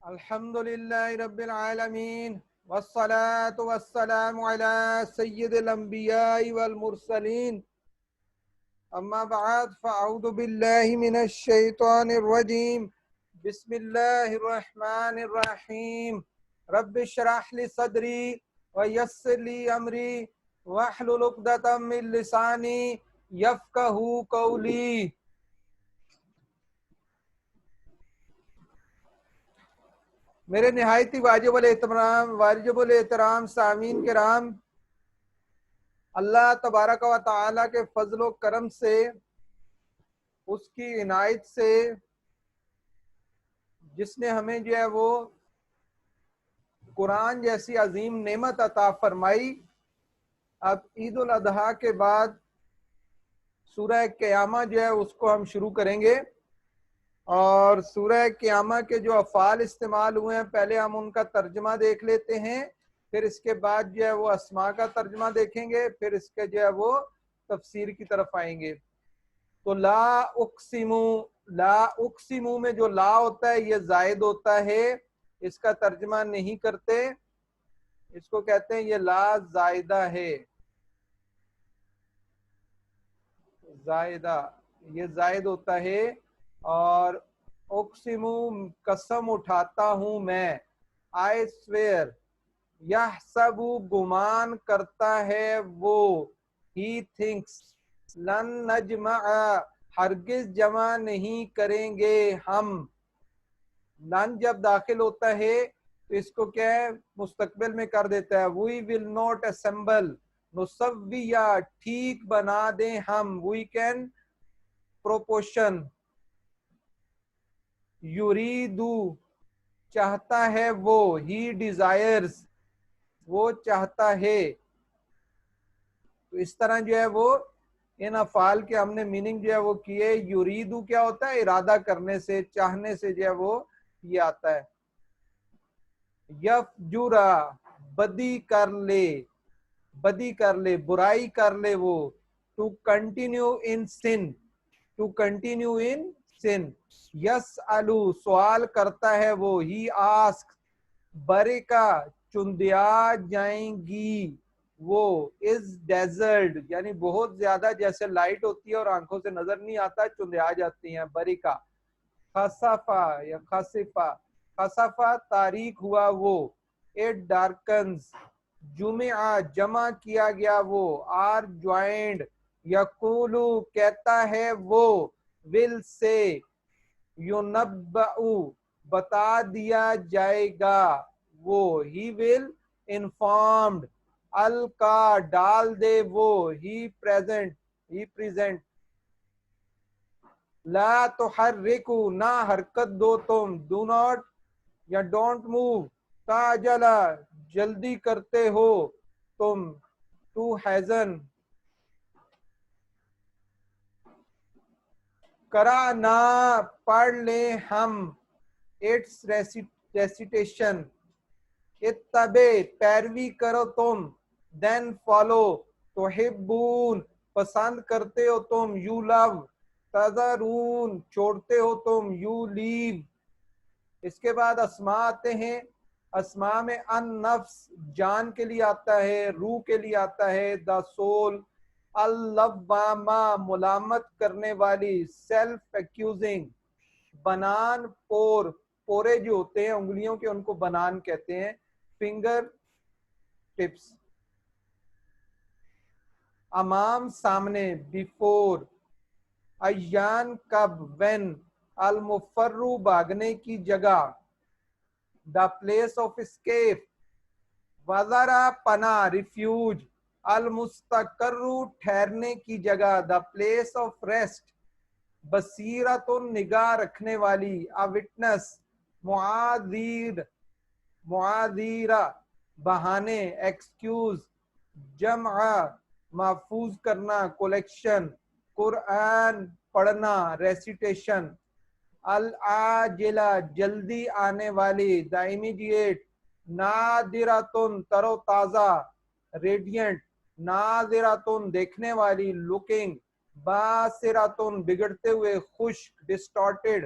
الحمد لله رب العالمين والصلاة والسلام على سيد الأنبياء والمرسلين أما بعد فأعوذ بالله من الشيطان الرجيم بسم الله الرحمن الرحيم رب اشرح لي صدري ويسر لي أمري واحلل عقدة من لساني يفقهوا قولي. میرے نہایتی واجب الاحترام سامعین کرام، اللہ تبارک و تعالیٰ کے فضل و کرم سے، اس کی عنایت سے، جس نے ہمیں جو ہے وہ قرآن جیسی عظیم نعمت عطا فرمائی، اب عید الاضحیٰ کے بعد سورہ قیامہ جو ہے اس کو ہم شروع کریں گے، اور سورہ قیامہ کے جو افعال استعمال ہوئے ہیں پہلے ہم ان کا ترجمہ دیکھ لیتے ہیں، پھر اس کے بعد جو ہے وہ اسماء کا ترجمہ دیکھیں گے، پھر اس کے جو ہے وہ تفسیر کی طرف آئیں گے. تو لا اقسمو میں جو لا ہوتا ہے یہ زائد ہوتا ہے، اس کا ترجمہ نہیں کرتے، اس کو کہتے ہیں یہ لا زائدہ ہے، زائدہ یہ زائد ہوتا ہے. اور اقسمو قسم اٹھاتا ہوں میں، I swear. یحسب گمان کرتا ہے وہ، he thinks. لن نجمع ہرگز جمع نہیں کریں گے ہم. لن جب داخل ہوتا ہے تو اس کو کیا ہے مستقبل میں کر دیتا ہے. we will not assemble. نسویہ ٹھیک بنا دیں ہم، we can proportion. یریدو چاہتا ہے وہ، he desires وہ چاہتا ہے. تو اس طرح جو ہے وہ ان افعال کے ہم نے میننگ جو ہے وہ کیے. یریدو کیا ہوتا ہے؟ ارادہ کرنے سے، چاہنے سے جو ہے وہ یہ آتا ہے. یفجرا بدی کر لے، بدی کر لے، برائی کر لے وہ. To continue in sin, to continue in sin. یسألو سوال کرتا ہے وہ، ہی آسک. برکا چندیا جائیں گی وہ، از ڈیزرٹ یعنی بہت زیادہ جیسے لائٹ ہوتی ہے اور آنکھوں سے نظر نہیں آتا، چندیا جاتی ہیں. برکا. خصفا یا خصفا، خصفا تاریک ہوا وہ. اٹ ڈارکنز. جمعہ جمع کیا گیا وہ، آر جوائنڈ. یقولو کہتا ہے وہ، ول سے. یونبئو بتا دیا جائے گا وہ، ہی ول انفارمڈ. القا ڈال دے وہ، ہی پریزنٹ، ہی پریزنٹ. لا تحرکو نہ حرکت دو تم، ڈو ناٹ یا ڈونٹ موو. تعجلا جلدی کرتے ہو تم، ٹو حیزن. قرأنا پڑھ لیں ہم، اٹس ریسیٹیشن. اتبع پیروی کرو تم، دین فالو. تحبون پسند کرتے ہو تم، یو لو. تذرون چھوڑتے ہو تم، یو لیو. اس کے بعد اسماء آتے ہیں. اسماء میں ان نفس جان کے لیے آتا ہے، روح کے لیے آتا ہے، دا سول. اللوامہ ملامت کرنے والی، سیلف ایکیوزنگ. بنان پور، پورے جو ہوتے ہیں انگلیوں کے ان کو بنان کہتے ہیں، فنگر ٹپس. امام سامنے، بیفور. ایان کب، وین. المفرو بھاگنے کی جگہ، دا پلیس آف اسکیپ. وزارا پناہ، ریفیوج. المستقر ٹھہرنے کی جگہ، دا پلیس آف ریسٹ. بصیرت نگاہ رکھنے والی، ا وٹنس. معاذیر، معاذیرہ بہانے، ایکسکیوز. جمع محفوظ کرنا، کولیکشن. قرآن پڑھنا، ریسیٹیشن. العاجلہ جلدی آنے والی، دا امیڈیٹ. نادراتن تر و تازہ، ریڈینٹ. ناظراتن دیکھنے والی، لوکنگ. باسراتن بگڑتے ہوئے، خشک، ڈسٹارٹیڈ.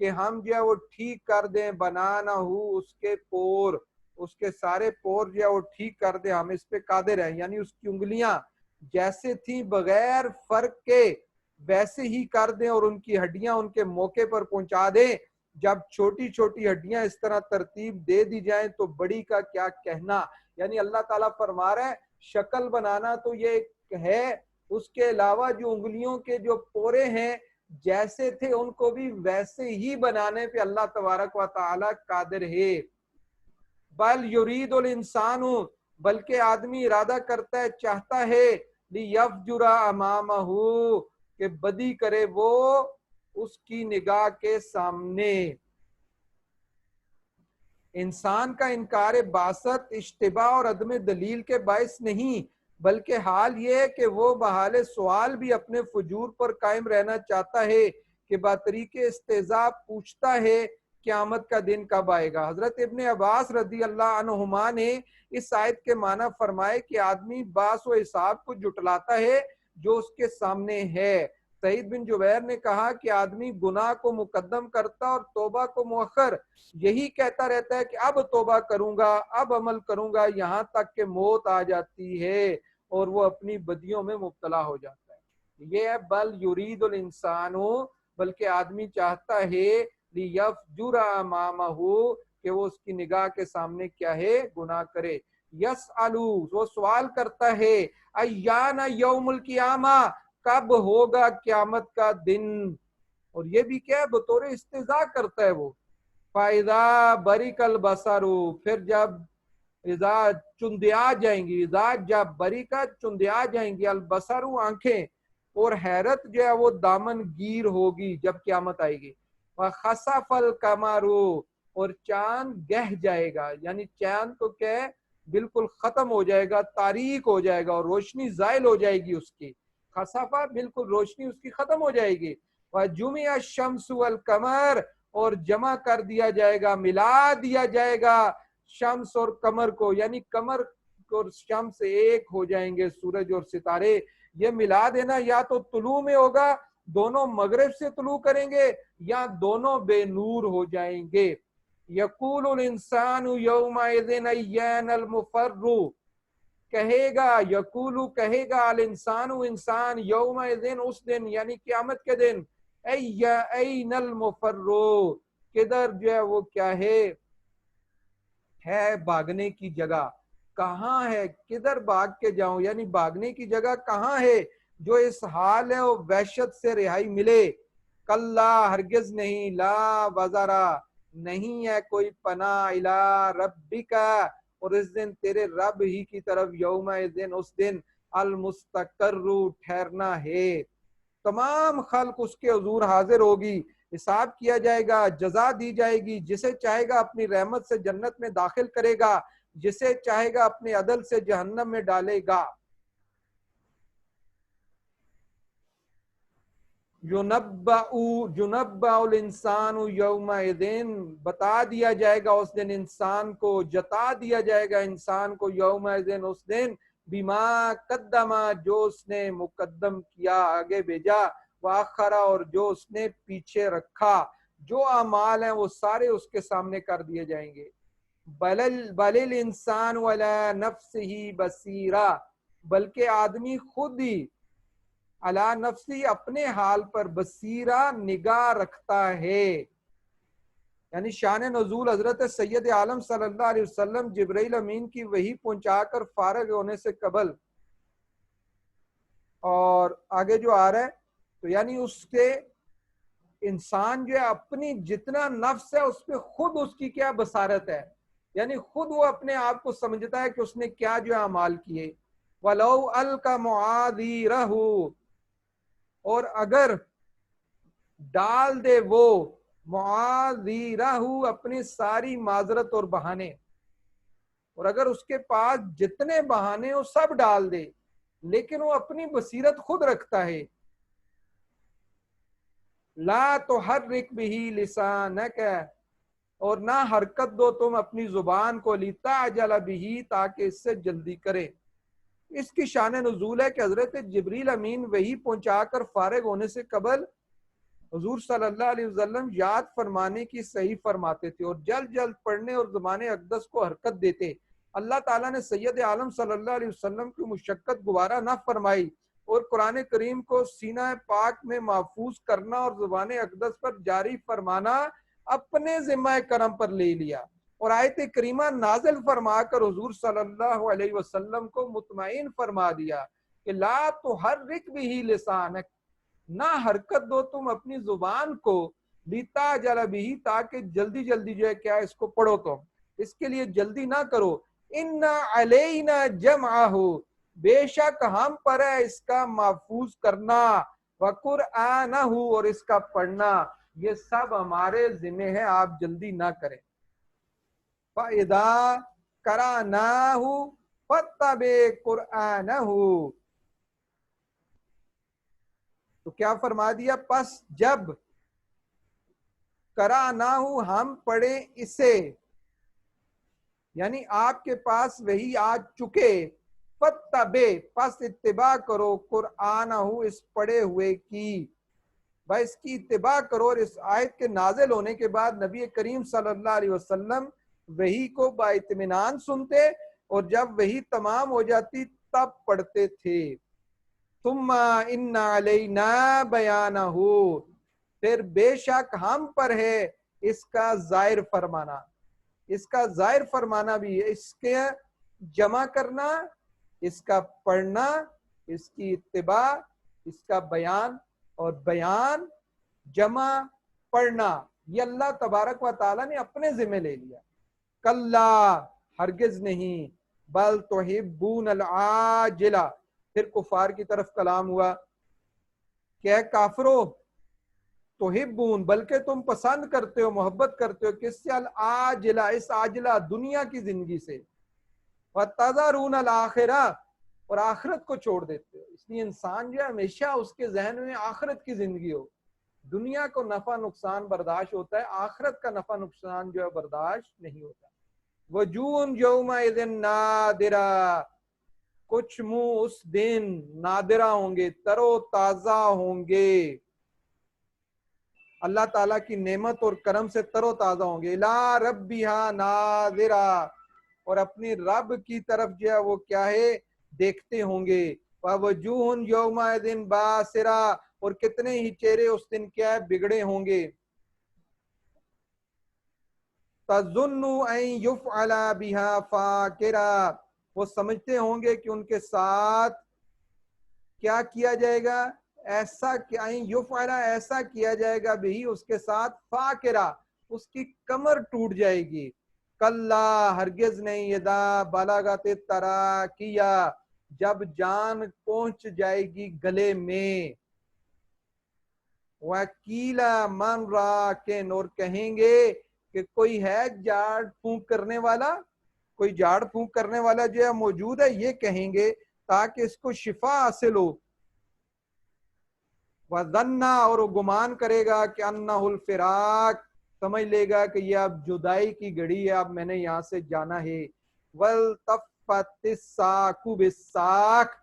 کہ ہم جو ہے وہ ٹھیک کر دیں، بنانا ہو اس کے پور، اس کے سارے پور جو ہے وہ ٹھیک کر دیں، ہم اس پہ قادر ہیں، یعنی اس کی انگلیاں جیسے تھیں بغیر فرق کے ویسے ہی کر دیں، اور ان کی ہڈیاں ان کے موقع پر پہنچا دیں۔ جب چھوٹی چھوٹی ہڈیاں اس طرح ترتیب دے دی جائیں تو بڑی کا کیا کہنا۔ یعنی اللہ تعالیٰ فرما رہا ہے شکل بنانا تو یہ ہے، اس کے علاوہ جو انگلیوں کے جو پورے ہیں جیسے تھے ان کو بھی ویسے ہی بنانے پہ اللہ تبارک و تعالی قادر ہے۔ بل یرید الانسان، بلکہ آدمی ارادہ کرتا ہے، چاہتا ہے، لیفجر امامہ، کہ بدی کرے وہ اس کی نگاہ کے سامنے۔ انسان کا انکار بعثت اشتباہ اور عدم دلیل کے باعث نہیں، بلکہ حال یہ ہے کہ وہ بحال سوال بھی اپنے فجور پر قائم رہنا چاہتا ہے، کہ بطریق استہزاء پوچھتا ہے قیامت کا دن کب آئے گا۔ حضرت ابن عباس رضی اللہ عنہما نے اس آیت کے معنی فرمائے کہ آدمی باس و حساب کو جٹلاتا ہے جو اس کے سامنے ہے۔ سعید بن جبیر نے کہا کہ آدمی گناہ کو مقدم کرتا اور توبہ کو مؤخر، یہی کہتا رہتا ہے کہ اب توبہ کروں گا، اب عمل کروں گا، یہاں تک کہ موت آ جاتی ہے اور وہ اپنی بدیوں میں مبتلا ہو جاتا ہے۔ یہ ہے بل یرید الانسان، بلکہ آدمی چاہتا ہے لیفجر امامہ، کہ وہ اس کی نگاہ کے سامنے کیا ہے، گناہ کرے۔ یسألو، وہ سوال کرتا ہے، ایان یوم القیامہ، کب ہوگا قیامت کا دن، اور یہ بھی کیا ہے، بطور استہزاء کرتا ہے وہ۔ فَإِذَا بَرِقَ الْبَصَرُ، پھر جب اذا چندیا جائیں گی، اذا جب بریکا چندیا جائیں گی، البصر آنکھیں، اور حیرت جو ہے وہ دامن گیر ہوگی جب قیامت آئے گی۔ وَخَسَفَ الْقَمَرُ، اور چاند گہ جائے گا، یعنی چاند تو کیا ہے، بالکل ختم ہو جائے گا، تاریک ہو جائے گا، اور روشنی زائل ہو جائے گی اس کی۔ خسفہ بالکل روشنی اس کی ختم ہو جائے گی۔ وَجُمِعَ الشَّمْسُ وَالْقَمَرُ، اور جمع کر دیا جائے گا، ملا دیا جائے گا شمس اور قمر کو، یعنی قمر اور شمس ایک ہو جائیں گے، سورج اور ستارے۔ یہ ملا دینا یا تو طلوع میں ہوگا، دونوں مغرب سے طلوع کریں گے، یا دونوں بے نور ہو جائیں گے۔ یقول الانسان یومئذ ایان المفر، کہے گا، یقولو کہے گا، الانسان انسان، یومئذ اس دن یعنی قیامت کے دن، این المفر، کدھر جو ہے وہ کیا ہے بھاگنے کی جگہ، کہاں ہے، کدھر بھاگ کے جاؤں، یعنی بھاگنے کی جگہ کہاں ہے جو اس حال ہے وہ وحشت سے رہائی ملے۔ کلا، ہرگز نہیں، لا وزرا، نہیں ہے کوئی پناہ، الی ربک، اور اس دن تیرے رب ہی کی طرف، یومئذ اس دن، المستقر، ٹھہرنا ہے۔ تمام خلق اس کے حضور حاضر ہوگی، حساب کیا جائے گا، جزا دی جائے گی، جسے چاہے گا اپنی رحمت سے جنت میں داخل کرے گا، جسے چاہے گا اپنے عدل سے جہنم میں ڈالے گا۔ یُنَبَّأُ الْإِنسَانُ یومئذ، بتا دیا جائے گا اس دن انسان کو، جتا دیا جائے گا انسان کو، یومئذ اس دن، بما قدم، جو اس نے مقدم کیا، آگے بھیجا، وآخرہ، اور جو اس نے پیچھے رکھا، جو اعمال ہیں وہ سارے اس کے سامنے کر دیے جائیں گے۔ بل الانسان علی نفسہ بصیرہ، بلکہ آدمی خود ہی، علی نفسی، اپنے حال پر، بصیرہ، نگاہ رکھتا ہے۔ یعنی شان نزول حضرت سید عالم صلی اللہ علیہ وسلم جبرائیل امین کی وحی پہنچا کر فارغ ہونے سے قبل، اور آگے جو آ رہا ہے تو یعنی اس کے انسان جو ہے اپنی جتنا نفس ہے اس پہ خود اس کی کیا بصارت ہے، یعنی خود وہ اپنے آپ کو سمجھتا ہے کہ اس نے کیا جو ہے اعمال کیے۔ وَلَوْ أَلْقَ مُعَاذِيرَهُ، اور اگر ڈال دے وہ، معاذیرہ، اپنی ساری معذرت اور بہانے، اور اگر اس کے پاس جتنے بہانے وہ سب ڈال دے، لیکن وہ اپنی بصیرت خود رکھتا ہے۔ لا تحرک بہ لسانک، اور نہ حرکت دو تم اپنی زبان کو، لتعجل بہ، تاکہ اس سے جلدی کرے۔ اس کی شان نزول ہے کہ حضرت جبریل امین وہی پہنچا کر فارغ ہونے سے قبل حضور صلی اللہ علیہ وسلم یاد فرمانے کی صحیح فرماتے تھے اور جلد جلد پڑھنے اور زبان اقدس کو حرکت دیتے۔ اللہ تعالیٰ نے سید عالم صلی اللہ علیہ وسلم کی مشقت گوارا نہ فرمائی اور قرآن کریم کو سینہ پاک میں محفوظ کرنا اور زبان اقدس پر جاری فرمانا اپنے ذمہ کرم پر لے لیا، اور آیت کریمہ نازل فرما کر حضور صلی اللہ علیہ وسلم کو مطمئن فرما دیا کہ لا تحرک بھی لسانک، نہ حرکت دو تم اپنی زبان کو، لیتا جل بھی، تاکہ جلدی جلدی جو ہے کیا اس کو پڑھو، تم اس کے لیے جلدی نہ کرو۔ ان علینا جمعہ، بے شک ہم پر ہے اس کا محفوظ کرنا، وقرآنہ، اور اس کا پڑھنا، یہ سب ہمارے ذمہ ہے، آپ جلدی نہ کریں۔ فَإِذَا قَرَأْنَاهُ فَاتَّبِعْ قُرْآنَهُ، تو کیا فرما دیا؟ پس جب قرأناہ، ہم پڑھیں اسے، یعنی آپ کے پاس وہی آ چکے، فَاتَّبِعْ، پس اتباع کرو، قرآنہ، اس پڑھے ہوئے کی، بھائی اس کی اتباع کرو۔ اور اس آیت کے نازل ہونے کے بعد نبی کریم صلی اللہ علیہ وسلم وحی کو با اطمینان سنتے، اور جب وحی تمام ہو جاتی تب پڑھتے تھے۔ ثم ان علینا بیانہ، پھر بے شک ہم پر ہے اس کا ظاہر فرمانا، اس کا ظاہر فرمانا بھی ہے، اس کے جمع کرنا، اس کا پڑھنا، اس کی اتباع، اس کا بیان، اور بیان جمع پڑھنا یہ اللہ تبارک و تعالیٰ نے اپنے ذمہ لے لیا۔ کلا، ہرگز نہیں، بل تحبون العاجلہ، پھر کفار کی طرف کلام ہوا کہ اے کافرو، تحبون، بلکہ تم پسند کرتے ہو، محبت کرتے ہو، کس سے؟ العاجلہ، اس عاجلہ دنیا کی زندگی سے، وتذرون الآخرہ، اور آخرت کو چھوڑ دیتے ہو۔ اس لیے انسان جو ہے ہمیشہ اس کے ذہن میں آخرت کی زندگی ہو، دنیا کو نفع نقصان برداشت ہوتا ہے، آخرت کا نفع نقصان جو ہے برداشت نہیں ہوتا۔ وجوہ یومئذ نادرہ، کچھ منہ اس دن نادرہ ہوں گے، تر و تازہ ہوں گے، اللہ تعالیٰ کی نعمت اور کرم سے تر و تازہ ہوں گے۔ الی ربہا ناظرہ، اور اپنی رب کی طرف جو ہے وہ کیا ہے؟ دیکھتے ہوں گے۔ ووجوہ یومئذ باسرہ، اور کتنے ہی چہرے اس دن کیا ہے؟ بگڑے ہوں گے۔ تظن ان یفعل بہا فاقرہ، وہ سمجھتے ہوں گے کہ ان کے ساتھ کیا کیا جائے گا؟ ایسا کہ یفعل، ایسا کیا جائے گا بھی اس کے ساتھ، فاقرہ، اس کی کمر ٹوٹ جائے گی۔ کلا، ہرگز نہیں، اذا بلغت التراقیہ، جب جان پہنچ جائے گی گلے میں، وَقِیلَ مَنْ رَاقٍ، اور کہیں گے کہ کوئی ہے جھاڑ پھونک کرنے والا، کوئی جھاڑ پھونک کرنے والا جو ہے موجود ہے، یہ کہیں گے تاکہ اس کو شفا حاصل ہو۔ وَظَنَّ، اور وہ گمان کرے گا کہ أَنَّهُ الْفِرَاقُ، سمجھ لے گا کہ یہ اب جدائی کی گھڑی ہے، اب میں نے یہاں سے جانا ہے۔ وَالْتَفَّتِ السَّاقُ بِالسَّاقِ،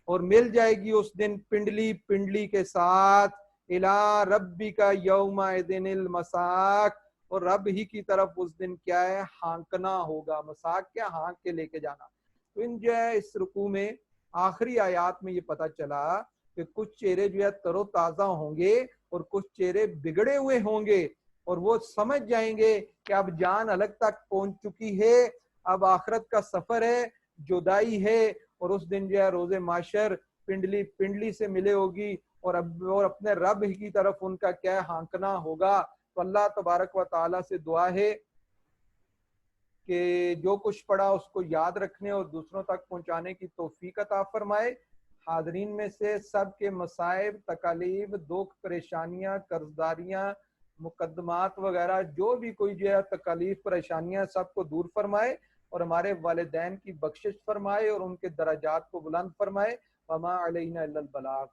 اور مل جائے گی اس دن پنڈلی پنڈلی کے ساتھ۔ اِلَىٰ رَبِّكَ يَوْمَئِذٍ الْمَسَاقُ، اور رب ہی کی طرف اس دن کیا ہے؟ ہانکنا ہوگا۔ مساق کیا؟ ہانک کے لے کے جانا۔ تو ان جو ہے اس رکوع میں آخری آیات میں یہ پتہ چلا کہ کچھ چہرے جو ہے تر و تازہ ہوں گے اور کچھ چہرے بگڑے ہوئے ہوں گے، اور وہ سمجھ جائیں گے کہ اب جان الگ تک پہنچ چکی ہے، اب آخرت کا سفر ہے، جدائی ہے، اور اس دن جو ہے روز معاشر پنڈلی پنڈلی سے ملے ہوگی، اور اپنے رب ہی کی طرف ان کا کیا ہانکنا ہوگا۔ تو اللہ تبارک و تعالیٰ سے دعا ہے کہ جو کچھ پڑھا اس کو یاد رکھنے اور دوسروں تک پہنچانے کی توفیق عطا فرمائے۔ حاضرین میں سے سب کے مصائب، تکالیف، دکھ، پریشانیاں، قرضداریاں، مقدمات وغیرہ جو بھی کوئی جو ہے تکالیف پریشانیاں، سب کو دور فرمائے، اور ہمارے والدین کی بخشش فرمائے اور ان کے درجات کو بلند فرمائے۔ وما علینا الا البلاغ۔